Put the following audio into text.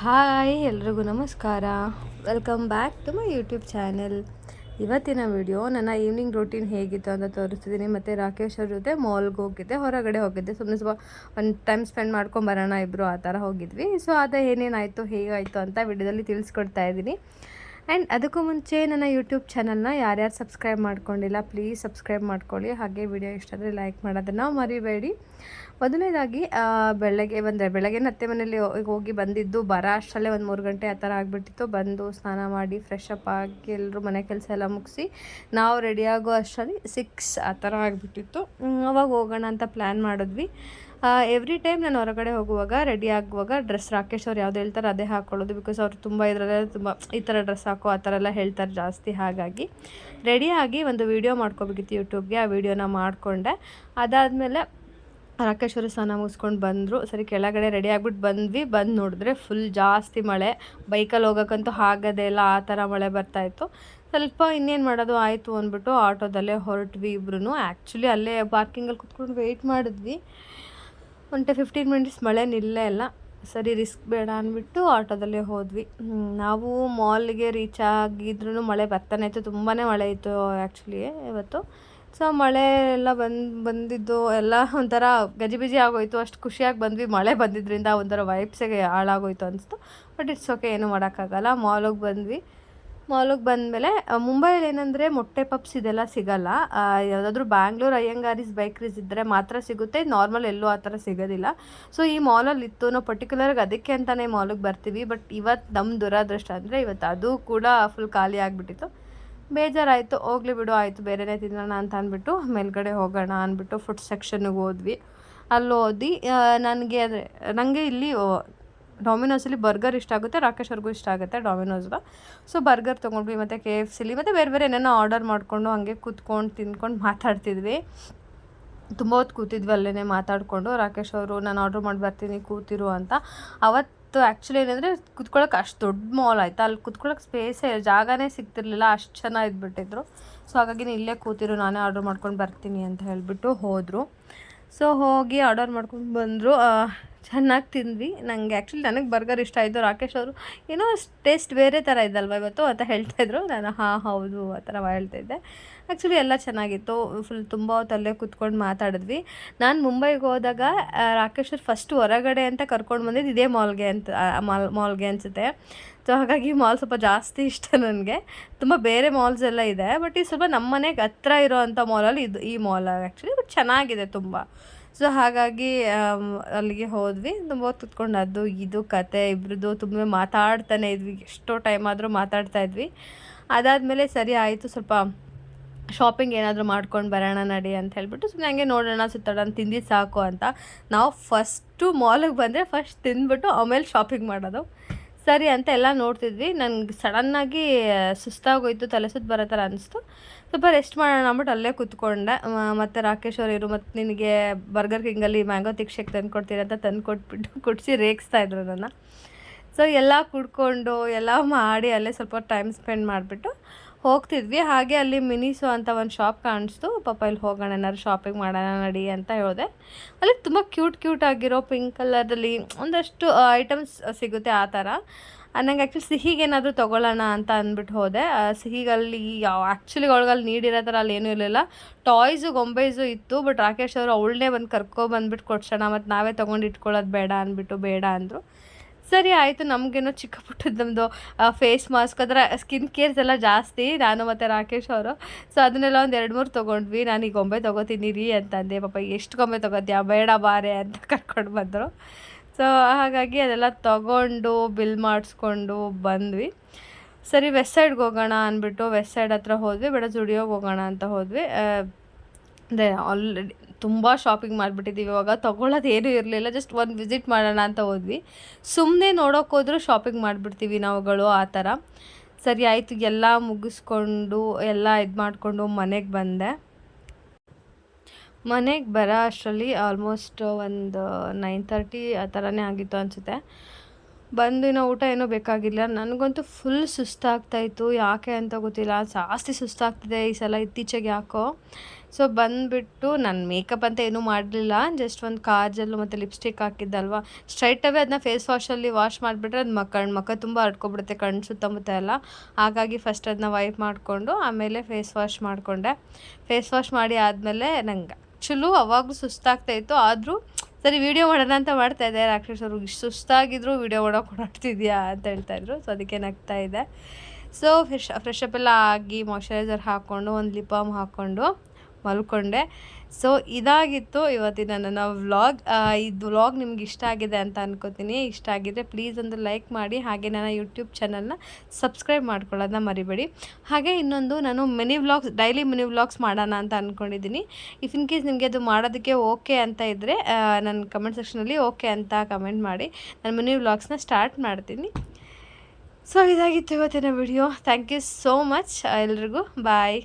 Hi ಎಲ್ರಿಗೂ ನಮಸ್ಕಾರ. Welcome back to my YouTube channel. ಇವತ್ತಿನ ವಿಡಿಯೋ ನನ್ನ ಈವ್ನಿಂಗ್ ರೂಟೀನ್ ಹೇಗಿತ್ತು ಅಂತ ತೋರಿಸ್ತಿದ್ದೀನಿ. ಮತ್ತು ರಾಕೇಶ್ ಅವ್ರ ಜೊತೆ ಮಾಲ್ಗೆ ಹೋಗಿದ್ದೆ, ಹೊರಗಡೆ ಹೋಗಿದ್ದೆ. ಸುಮ್ಮನೆ ಸ್ವಲ್ಪ ಒಂದು ಟೈಮ್ ಸ್ಪೆಂಡ್ ಮಾಡ್ಕೊಂಬರೋಣ ಇಬ್ಬರು ಆ ಥರ ಹೋಗಿದ್ವಿ. ಸೊ ಅದು ಏನೇನಾಯಿತು ಹೇಗಾಯಿತು ಅಂತ ವಿಡಿಯೋದಲ್ಲಿ ತಿಳಿಸ್ಕೊಡ್ತಾ ಇದ್ದೀನಿ. ಆ್ಯಂಡ್ ಅದಕ್ಕೂ ಮುಂಚೆ ನನ್ನ ಯೂಟ್ಯೂಬ್ ಚಾನಲ್ನ ಯಾರ್ಯಾರು ಸಬ್ಸ್ಕ್ರೈಬ್ ಮಾಡ್ಕೊಂಡಿಲ್ಲ ಪ್ಲೀಸ್ ಸಬ್ಸ್ಕ್ರೈಬ್ ಮಾಡ್ಕೊಳ್ಳಿ. ಹಾಗೆ ವಿಡಿಯೋ ಇಷ್ಟ ಆದರೆ ಲೈಕ್ ಮಾಡೋದನ್ನು ಮರಿಬೇಡಿ. ಮೊದಲನೇದಾಗಿ ಬೆಳಗ್ಗೆ ಅತ್ತೆ ಮನೇಲಿ ಹೋಗಿ ಬಂದಿದ್ದು ಬರೋ ಅಷ್ಟರಲ್ಲೇ ಒಂದು 3 ಗಂಟೆ ಆ ಥರ ಆಗಿಬಿಟ್ಟಿತ್ತು. ಬಂದು ಸ್ನಾನ ಮಾಡಿ ಫ್ರೆಶ್ ಅಪ್ ಆಗಿ ಎಲ್ಲರೂ ಮನೆ ಕೆಲಸ ಎಲ್ಲ ಮುಗಿಸಿ ನಾವು ರೆಡಿಯಾಗೋ ಅಷ್ಟರಲ್ಲಿ 6 ಆ ಥರ ಆಗಿಬಿಟ್ಟಿತ್ತು. ಅವಾಗ ಹೋಗೋಣ ಅಂತ ಪ್ಲ್ಯಾನ್ ಮಾಡಿದ್ವಿ. ಎವ್ರಿ ಟೈಮ್ ನಾನು ಹೊರಗಡೆ ಹೋಗುವಾಗ ರೆಡಿ ಆಗುವಾಗ ರಾಕೇಶ್ ಅವ್ರು ಯಾವ್ದು ಹೇಳ್ತಾರೆ ಅದೇ ಹಾಕ್ಕೊಳ್ಳೋದು. ಬಿಕಾಸ್ ಅವ್ರು ತುಂಬ ಇದರಲ್ಲೇ ತುಂಬ ಈ ಥರ ಡ್ರೆಸ್ ಹಾಕೋ ಆ ಥರ ಎಲ್ಲ ಹೇಳ್ತಾರೆ ಜಾಸ್ತಿ. ಹಾಗಾಗಿ ರೆಡಿಯಾಗಿ ಒಂದು ವೀಡಿಯೋ ಮಾಡ್ಕೋಬೇಕಿತ್ತು ಯೂಟ್ಯೂಬ್ಗೆ. ಆ ವಿಡಿಯೋನ ಮಾಡಿಕೊಂಡೆ. ಅದಾದಮೇಲೆ ರಾಕೇಶ್ ಅವರು ಸ್ನಾನ ಮುಗಿಸ್ಕೊಂಡು ಬಂದರು. ಸರಿ ಕೆಳಗಡೆ ರೆಡಿ ಆಗಿಬಿಟ್ಟು ಬಂದು ನೋಡಿದ್ರೆ ಫುಲ್ ಜಾಸ್ತಿ ಮಳೆ. ಬೈಕಲ್ಲಿ ಹೋಗೋಕ್ಕಂತೂ ಆಗೋದೇ ಇಲ್ಲ, ಆ ಥರ ಮಳೆ ಬರ್ತಾಯಿತ್ತು. ಸ್ವಲ್ಪ ಇನ್ನೇನು ಮಾಡೋದು ಆಯಿತು ಅಂದ್ಬಿಟ್ಟು ಆಟೋದಲ್ಲೇ ಹೊರಟ್ವಿ ಇಬ್ರು. ಆ್ಯಕ್ಚುಲಿ ಅಲ್ಲೇ ಪಾರ್ಕಿಂಗಲ್ಲಿ ಕುತ್ಕೊಂಡು ವೆಯ್ಟ್ ಮಾಡಿದ್ವಿ. 15 ಮಿನಿಟ್ಸ್ ಮಳೆ ನಿಲ್ಲೇ ಇಲ್ಲ. ಸರಿ ರಿಸ್ಕ್ ಬೇಡ ಅಂದ್ಬಿಟ್ಟು ಆಟೋದಲ್ಲೇ ಹೋದ್ವಿ. ನಾವು ಮಾಲ್ಗೆ ರೀಚ್ ಆಗಿದ್ರೂ ಮಳೆ ಬರ್ತಾನೆ ಇತ್ತು, ತುಂಬಾ ಮಳೆ ಇತ್ತು ಆ್ಯಕ್ಚುಲಿ ಇವತ್ತು. ಸೊ ಮಳೆ ಎಲ್ಲ ಬಂದಿದ್ದು ಎಲ್ಲ ಒಂಥರ ಗಜಿಬಿಜಿ ಆಗೋಯಿತು. ಅಷ್ಟು ಖುಷಿಯಾಗಿ ಬಂದ್ವಿ. ಮಳೆ ಬಂದಿದ್ದರಿಂದ ಒಂಥರ ವೈಬ್ಸಿಗೆ ಹಾಳಾಗೋಯ್ತು ಅನಿಸ್ತು. ಬಟ್ ಇಟ್ಸ್ ಓಕೆ, ಏನೂ ಮಾಡೋಕ್ಕಾಗಲ್ಲ. ಮಾಲಿಗೆ ಬಂದಮೇಲೆ ಮುಂಬೈಯಲ್ಲಿ ಏನಂದರೆ ಮೊಟ್ಟೆ ಪಪ್ಸ್ ಇದೆಲ್ಲ ಸಿಗೋಲ್ಲ. ಯಾವುದಾದ್ರೂ ಬ್ಯಾಂಗ್ಳೂರ್ ಅಯ್ಯಂಗಾರೀಸ್ ಬೇಕ್ರೀಸ್ ಇದ್ದರೆ ಮಾತ್ರ ಸಿಗುತ್ತೆ, ನಾರ್ಮಲ್ ಎಲ್ಲೂ ಆ ಥರ ಸಿಗೋದಿಲ್ಲ. ಸೊ ಈ ಮಾಲಲ್ಲಿ ಇತ್ತು. ನಾವು ಪರ್ಟಿಕ್ಯುಲರ್ಗೆ ಅದಕ್ಕೆ ಅಂತಲೇ ಮಾಲಿಗೆ ಬರ್ತೀವಿ. ಬಟ್ ಇವತ್ತು ನಮ್ಮ ದುರಾದೃಷ್ಟ ಅಂದರೆ ಇವತ್ತು ಅದು ಕೂಡ ಫುಲ್ ಖಾಲಿ ಆಗಿಬಿಟ್ಟಿತ್ತು. ಬೇಜಾರಾಯಿತು. ಹೋಗ್ಲಿ ಬಿಡು, ಆಯಿತು ಬೇರೆನೇ ತಿನ್ನೋಣ ಅಂತ ಅಂದ್ಬಿಟ್ಟು ಮೇಲ್ಗಡೆ ಹೋಗೋಣ ಅಂದ್ಬಿಟ್ಟು ಫುಡ್ ಸೆಕ್ಷನ್ನಿಗೆ ಹೋದ್ವಿ. ಅಲ್ಲಿ ಓದಿ ನನಗೆ ಇಲ್ಲಿ ಡಾಮಿನೋಸಲ್ಲಿ ಬರ್ಗರ್ ಇಷ್ಟ ಆಗುತ್ತೆ, ರಾಕೇಶ್ ಅವ್ರಿಗೂ ಇಷ್ಟ ಆಗುತ್ತೆ ಡಾಮಿನೋಸ್ಗೆ. ಸೊ ಬರ್ಗರ್ ತೊಗೊಂಡ್ವಿ ಮತ್ತು KFCಲಿ ಮತ್ತು ಬೇರೆ ಏನೇನೋ ಆರ್ಡರ್ ಮಾಡಿಕೊಂಡು ಹಂಗೆ ಕೂತ್ಕೊಂಡು ತಿಂದ್ಕೊಂಡು ಮಾತಾಡ್ತಿದ್ವಿ. ತುಂಬ ಹೊತ್ತು ಕೂತಿದ್ವಿ ಅಲ್ಲೇ ಮಾತಾಡಿಕೊಂಡು. ರಾಕೇಶ್ ಅವರು ನಾನು ಆರ್ಡ್ರ್ ಮಾಡಿ ಬರ್ತೀನಿ ಕೂತಿರು ಅಂತ. ಅವತ್ತು ಆ್ಯಕ್ಚುಲಿ ಏನಂದರೆ ಕುತ್ಕೊಳ್ಳೋಕೆ ಅಷ್ಟು ದೊಡ್ಡ ಮಾಲ್ ಆಯಿತಾ, ಅಲ್ಲಿ ಕುತ್ಕೊಳ್ಳೋಕೆ ಜಾಗನೇ ಸಿಗ್ತಿರ್ಲಿಲ್ಲ, ಅಷ್ಟು ಚೆನ್ನಾಗಿ ಇದ್ಬಿಟ್ಟಿದ್ರು. ಸೊ ಹಾಗಾಗಿ ಇಲ್ಲೇ ಕೂತಿರು, ನಾನೇ ಆರ್ಡ್ರ್ ಮಾಡ್ಕೊಂಡು ಬರ್ತೀನಿ ಅಂತ ಹೇಳಿಬಿಟ್ಟು ಹೋದರು. ಸೊ ಹೋಗಿ ಆರ್ಡರ್ ಮಾಡ್ಕೊಂಡು ಬಂದರು. ಚೆನ್ನಾಗಿ ತಿಂದ್ವಿ. ನನಗೆ ಬರ್ಗರ್ ಇಷ್ಟ ಆಯಿತು. ರಾಕೇಶ್ ಅವರು ಏನೋ ಟೇಸ್ಟ್ ಬೇರೆ ಥರ ಇದ್ದಲ್ವ ಇವತ್ತು ಅಂತ ಹೇಳ್ತಾಯಿದ್ರು. ನಾನು ಹೌದು ಆ ಥರ ಹೇಳ್ತಾಯಿದ್ದೆ. ಆ್ಯಕ್ಚುಲಿ ಎಲ್ಲ ಚೆನ್ನಾಗಿತ್ತು. ಫುಲ್ ತುಂಬ ಹೊತ್ತು ಅಲ್ಲೇ ಕೂತ್ಕೊಂಡು ಮಾತಾಡಿದ್ವಿ. ನಾನು ಮುಂಬೈಗೆ ಹೋದಾಗ ರಾಕೇಶ್ ಅವ್ರು ಫಸ್ಟ್ ಹೊರಗಡೆ ಅಂತ ಕರ್ಕೊಂಡು ಬಂದಿದ್ದು ಇದೇ ಮಾಲ್ಗೆ ಅನಿಸುತ್ತೆ. ಸೊ ಹಾಗಾಗಿ ಮಾಲ್ ಸ್ವಲ್ಪ ಜಾಸ್ತಿ ಇಷ್ಟ ನನಗೆ. ತುಂಬ ಬೇರೆ ಮಾಲ್ಸ್ ಎಲ್ಲ ಇದೆ, ಬಟ್ ಇದು ಸ್ವಲ್ಪ ನಮ್ಮ ಮನೆಗೆ ಹತ್ರ ಇರೋ ಅಂಥ ಮಾಲಲ್ಲಿ ಈ ಮಾಲ್ ಆ್ಯಕ್ಚುಲಿ ಬಟ್ ಚೆನ್ನಾಗಿದೆ ತುಂಬ. ಸೊ ಹಾಗಾಗಿ ಅಲ್ಲಿಗೆ ಹೋದ್ವಿ. ತುಂಬ ಹೊತ್ತು ಕುತ್ಕೊಂಡು ಅದು ಇದು ಕತೆ ಇಬ್ರದ್ದು ತುಂಬ ಮಾತಾಡ್ತಾನೆ ಇದ್ವಿ. ಎಷ್ಟೋ ಟೈಮ್ ಆದರೂ ಮಾತಾಡ್ತಾ ಇದ್ವಿ. ಅದಾದಮೇಲೆ ಸರಿ ಆಯಿತು, ಸ್ವಲ್ಪ ಶಾಪಿಂಗ್ ಏನಾದರೂ ಮಾಡ್ಕೊಂಡು ಬರೋಣ ನಡಿ ಅಂತ ಹೇಳ್ಬಿಟ್ಟು ಸುಮ್ಮನೆ ಹಂಗೆ ನೋಡೋಣ ಸುತ್ತಾಡೋಣ, ತಿಂದಿದ್ದು ಸಾಕು ಅಂತ. ನಾವು ಫಸ್ಟು ಮಾಲಿಗೆ ಬಂದರೆ ಫಸ್ಟ್ ತಿಂದ್ಬಿಟ್ಟು ಆಮೇಲೆ ಶಾಪಿಂಗ್ ಮಾಡೋದು ಸರಿ ಅಂತ ಎಲ್ಲ ನೋಡ್ತಿದ್ವಿ. ನನಗೆ ಸಡನ್ನಾಗಿ ಸುಸ್ತಾಗೋಯ್ತು, ತಲೆ ಸುತ್ತು ಬರೋ ಥರ ಅನಿಸ್ತು. ಸ್ವಲ್ಪ ರೆಸ್ಟ್ ಮಾಡೋಣ ಅಂದ್ಬಿಟ್ಟು ಅಲ್ಲೇ ಕೂತ್ಕೊಂಡೆ. ಮತ್ತು ರಾಕೇಶ್ ಅವರು ಮತ್ತು ನಿನಗೆ ಬರ್ಗರ್ ಕಿಂಗಲ್ಲಿ ಮ್ಯಾಂಗೋ ತಿಕ್ ಶೇಕ್ ತಂದುಕೊಡ್ತೀರಿ ಅಂತ ಕುಡಿಸಿ ರೇಗಿಸ್ತಾಯಿದ್ರು ನನ್ನ. ಸೊ ಎಲ್ಲ ಕುಡ್ಕೊಂಡು ಎಲ್ಲ ಮಾಡಿ ಅಲ್ಲೇ ಸ್ವಲ್ಪ ಟೈಮ್ ಸ್ಪೆಂಡ್ ಮಾಡಿಬಿಟ್ಟು ಹೋಗ್ತಿದ್ವಿ. ಹಾಗೆ ಅಲ್ಲಿ ಮಿನಿಸೋ ಅಂತ ಒಂದು ಶಾಪ್ ಕಾಣಿಸ್ತು. ಪಾಪ ಇಲ್ಲಿ ಹೋಗೋಣ ಏನಾದ್ರು ಶಾಪಿಂಗ್ ಮಾಡೋಣ ನಡಿ ಅಂತ ಹೇಳಿದೆ. ಅಲ್ಲಿ ತುಂಬ ಕ್ಯೂಟ್ ಆಗಿರೋ ಪಿಂಕ್ ಕಲರಲ್ಲಿ ಒಂದಷ್ಟು ಐಟಮ್ಸ್ ಸಿಗುತ್ತೆ ಆ ಥರ. ನನಗೆ ಆ್ಯಕ್ಚುಲಿ ಸಿಹಿಗೇನಾದರೂ ತೊಗೊಳ್ಳೋಣ ಅಂತ ಅಂದ್ಬಿಟ್ಟು ಹೋದೆ. ಸಿಹಿಗಲ್ಲಿ ಆ್ಯಕ್ಚುಲಿ ಒಳಗಲ್ಲಿ ನೀಡಿರೋ ಥರ ಅಲ್ಲಿ ಏನೂ ಇರಲಿಲ್ಲ. ಟಾಯ್ಸು ಗೊಂಬೈಸು ಇತ್ತು. ಬಟ್ ರಾಕೇಶ್ ಅವರು ಅವಳನ್ನೇ ಕರ್ಕೊಬಂದ್ಬಿಟ್ಟು ಕೊಡ್ಸೋಣ, ಮತ್ತು ನಾವೇ ತೊಗೊಂಡು ಇಟ್ಕೊಳ್ಳೋದು ಬೇಡ ಅಂದರು. ಸರಿ ಆಯಿತು. ನಮಗೇನೋ ಚಿಕ್ಕ ಪುಟ್ಟದ್ದು ನಮ್ಮದು ಫೇಸ್ ಮಾಸ್ಕ್ ಅದರ ಸ್ಕಿನ್ ಕೇರ್ಸ್ ಎಲ್ಲ ಜಾಸ್ತಿ, ನಾನು ಮತ್ತು ರಾಕೇಶ್ ಅವರು. ಸೊ ಅದನ್ನೆಲ್ಲ ಒಂದು 2-3 ತೊಗೊಂಡ್ವಿ. ನಾನು ಈ ಗೊಂಬೆ ತೊಗೋತೀನಿ ರೀ ಅಂತಂದೆ. ಪಾಪ ಎಷ್ಟು ಗೊಂಬೆ ತೊಗೋತೀಯ, ಬೇಡ ಬಾರೆ ಅಂತ ಕರ್ಕೊಂಡು ಬಂದರು. ಸೊ ಹಾಗಾಗಿ ಅದೆಲ್ಲ ತೊಗೊಂಡು ಬಿಲ್ ಮಾಡಿಸ್ಕೊಂಡು ಬಂದ್ವಿ. ಸರಿ ವೆಸ್ಟ್ ಸೈಡ್ಗೆ ಹೋಗೋಣ ಅಂದ್ಬಿಟ್ಟು ವೆಸ್ಟ್ ಸೈಡ್ ಹತ್ರ ಹೋದ್ವಿ. ಬೇಡ ಜುಡಿಯೋಗೆ ಹೋಗೋಣ ಅಂತ ಹೋದ್ವಿ. ಅದೇ ಆಲ್ರೆಡಿ ತುಂಬ ಶಾಪಿಂಗ್ ಮಾಡಿಬಿಟ್ಟಿದ್ದೀವಿ. ಇವಾಗ ತೊಗೊಳ್ಳೋದು ಏನೂ ಇರಲಿಲ್ಲ, ಜಸ್ಟ್ ಒಂದು ವಿಸಿಟ್ ಮಾಡೋಣ ಅಂತ ಹೋದ್ವಿ. ಸುಮ್ಮನೆ ನೋಡೋಕೆ ಹೋದರೂ ಶಾಪಿಂಗ್ ಮಾಡಿಬಿಡ್ತೀವಿ ನಾವುಗಳು ಆ ಥರ. ಸರಿ ಆಯಿತು, ಎಲ್ಲ ಮುಗಿಸ್ಕೊಂಡು ಎಲ್ಲ ಇದು ಮಾಡಿಕೊಂಡು ಮನೆಗೆ ಬಂದೆ. ಮನೆಗೆ ಬರೋ ಅಷ್ಟರಲ್ಲಿ ಆಲ್ಮೋಸ್ಟ್ ಒಂದು 9:30 ಆ ಥರನೇ ಆಗಿತ್ತು ಅನಿಸುತ್ತೆ. ಬಂದು ಇನ್ನೂ ಊಟ ಏನೂ ಬೇಕಾಗಿಲ್ಲ. ನನಗಂತೂ ಫುಲ್ ಸುಸ್ತಾಗ್ತಾಯಿತ್ತು, ಯಾಕೆ ಅಂತ ಗೊತ್ತಿಲ್ಲ. ಜಾಸ್ತಿ ಸುಸ್ತಾಗ್ತಿದೆ ಈ ಸಲ ಇತ್ತೀಚೆಗೆ ಯಾಕೋ. ಸೊ ಬಂದುಬಿಟ್ಟು ನಾನು ಮೇಕಪ್ ಅಂತ ಏನೂ ಮಾಡಲಿಲ್ಲ, ಜಸ್ಟ್ ಒಂದು ಕಾಜಲ್ಲು ಮತ್ತು ಲಿಪ್ಸ್ಟಿಕ್ ಹಾಕಿದ್ದಲ್ವ, ಸ್ಟ್ರೈಟವೇ ಅದನ್ನ ಫೇಸ್ ವಾಶಲ್ಲಿ ವಾಶ್ ಮಾಡಿಬಿಟ್ರೆ ಅದು ಮುಖ ತುಂಬ ಹರ್ಡ್ಕೊಬಿಡುತ್ತೆ, ಕಣ್ಣು ಸುತ್ತಮುತ್ತ ಎಲ್ಲ. ಹಾಗಾಗಿ ಫಸ್ಟ್ ಅದನ್ನ ವೈಪ್ ಮಾಡಿಕೊಂಡು ಆಮೇಲೆ ಫೇಸ್ ವಾಶ್ ಮಾಡಿಕೊಂಡೆ. ಫೇಸ್ ವಾಶ್ ಮಾಡಿ ಆದಮೇಲೆ ನಂಗೆ ಆ್ಯಕ್ಚುಲು ಅವಾಗಲೂ ಸುಸ್ತಾಗ್ತಾಯಿತ್ತು, ಆದರೂ ಸರಿ ವೀಡಿಯೋ ಮಾಡೋಣ ಅಂತ ಮಾಡ್ತಾಯಿದ್ದೆ. ರಾಕ್ಷಸ್ ಅವರು ಇಷ್ಟು ಸುಸ್ತಾಗಿದ್ರು ವೀಡಿಯೋ ಮಾಡೋಕೆ ಓಡಾಡ್ತಿದ್ಯಾ ಅಂತ ಹೇಳ್ತಾಯಿದ್ರು. ಸೊ ಅದಕ್ಕೆ ನಗ್ತಾ ಇದೆ. ಸೊ ಫ್ರೆಶ್ ಅಪ್ ಎಲ್ಲ ಆಗಿ ಮಾಯ್ಶ್ಚರೈಸರ್ ಹಾಕ್ಕೊಂಡು ಒಂದು ಲಿಪ್ ಬಾಮ್ ಹಾಕ್ಕೊಂಡು ಮಲ್ಕೊಂಡೆ. ಸೊ ಇದಾಗಿತ್ತು ಇವತ್ತಿನ ನನ್ನ ವ್ಲಾಗ್. ಇದು ವ್ಲಾಗ್ ನಿಮ್ಗೆ ಇಷ್ಟ ಆಗಿದೆ ಅಂತ ಅನ್ಕೋತೀನಿ. ಇಷ್ಟ ಆಗಿದ್ರೆ ಪ್ಲೀಸ್ ಒಂದು ಲೈಕ್ ಮಾಡಿ, ಹಾಗೆ ನನ್ನ ಯೂಟ್ಯೂಬ್ ಚಾನಲ್ನ ಸಬ್ಸ್ಕ್ರೈಬ್ ಮಾಡ್ಕೊಳ್ಳೋದನ್ನ ಮರಿಬೇಡಿ. ಹಾಗೆ ಇನ್ನೊಂದು, ನಾನು ಡೈಲಿ ಮಿನಿ ವ್ಲಾಗ್ಸ್ ಮಾಡೋಣ ಅಂತ ಅಂದ್ಕೊಂಡಿದ್ದೀನಿ. ಇಫ್ ಇನ್ ಕೇಸ್ ನಿಮಗೆ ಅದು ಮಾಡೋದಕ್ಕೆ ಓಕೆ ಅಂತ ಇದ್ದರೆ ನನ್ನ ಕಮೆಂಟ್ ಸೆಕ್ಷನಲ್ಲಿ ಓಕೆ ಅಂತ ಕಮೆಂಟ್ ಮಾಡಿ, ನಾನು ಮಿನಿ ವ್ಲಾಗ್ಸ್ನ ಸ್ಟಾರ್ಟ್ ಮಾಡ್ತೀನಿ. ಸೊ ಇದಾಗಿತ್ತು ಇವತ್ತಿನ video. Thank you so much ಎಲ್ರಿಗೂ. ಬಾಯ್.